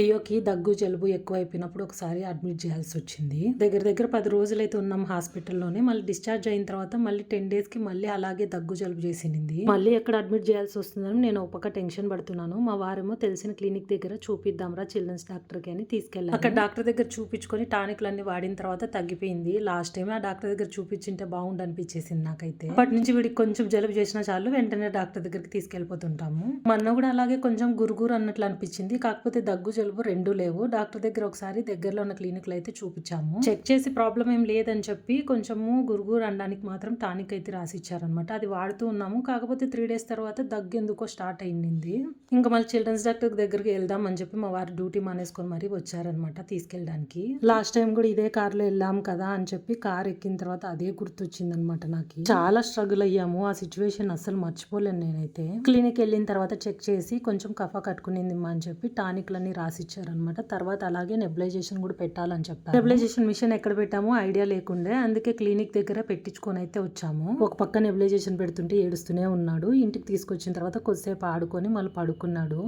లియోకి దగ్గు జలుబు ఎక్కువైపోయినప్పుడు ఒకసారి అడ్మిట్ చేయాల్సి వచ్చింది. దగ్గర 10 రోజులైతే ఉన్నాం హాస్పిటల్లోనే. మళ్ళీ డిశ్చార్జ్ అయిన తర్వాత మళ్ళీ 10 days కి మళ్ళీ అలాగే దగ్గు జలుబు చేసింది. మళ్ళీ ఎక్కడ అడ్మిట్ చేయాల్సి వస్తుందని నేను ఒక పక్క టెన్షన్ పడుతున్నాను. మా వారేమో తెలిసిన క్లినిక్ దగ్గర చూపిద్దాంరా చిల్డ్రన్స్ డాక్టర్ కి అని తీసుకెళ్ళాను. అక్కడ డాక్టర్ దగ్గర చూపించుకొని టానిక్లన్నీ వాడిన తర్వాత తగ్గిపోయింది. లాస్ట్ టైం ఆ డాక్టర్ దగ్గర చూపించింటే బాగుండు అనిపించేసింది నాకైతే. అప్పటి నుంచి వీడికి కొంచెం జలుబు చేసినా చాలు వెంటనే డాక్టర్ దగ్గరికి తీసుకెళ్లిపోతుంటాము. మొన్న కూడా అలాగే కొంచెం గురుగురు అన్నట్లు అనిపించింది. కాకపోతే దగ్గు జలుబు రెండు లేవు. డాక్టర్ దగ్గర ఒకసారి దగ్గరలో ఉన్న క్లినిక్ లో అయితే చూపించాము. చెక్ చేసి ప్రాబ్లం ఏం లేదని చెప్పి కొంచెము గురుగురు అనడానికి మాత్రం టానిక్ అయితే రాసి ఇచ్చారనమాట. అది వాడుతూ ఉన్నాము. కాకపోతే 3 days తర్వాత దగ్గు ఎందుకో స్టార్ట్ అయింది. ఇంకా మళ్ళీ చిల్డ్రన్స్ డాక్టర్ దగ్గరికి వెళ్దాం అని చెప్పి మా వారు డ్యూటీ మానేసుకొని మరీ వచ్చారనమాట తీసుకెళ్ళడానికి. లాస్ట్ టైం కూడా ఇదే కార్ లో వెళ్ళాం కదా అని చెప్పి కార్ ఎక్కిన తర్వాత అదే గుర్తొచ్చింది అనమాట నాకు. చాలా స్ట్రగుల్ అయ్యాము. ఆ సిచ్యువేషన్ అస్సలు మర్చిపోలేను నేనైతే. క్లినిక్ వెళ్ళిన తర్వాత చెక్ చేసి కొంచెం కఫ కట్టుకునింది అని చెప్పి టానిక్లన్నీ రాసి ఇచ్చారనమాట. తర్వాత అలాగే నెబులైజేషన్ కూడా పెట్టాలని చెప్పారు. నెబులైజేషన్ మిషన్ ఎక్కడ పెట్టామో ఐడియా లేకుండే, అందుకే క్లినిక్ దగ్గర పెట్టించుకొని అయితే వచ్చాము. ఒక పక్క నెబులైజేషన్ పెడుతుంటే ఏడుస్తూనే ఉన్నాడు. ఇంటికి తీసుకొచ్చిన తర్వాత కొద్దిసేపు ఆడుకొని మళ్ళీ పడుకున్నాడు.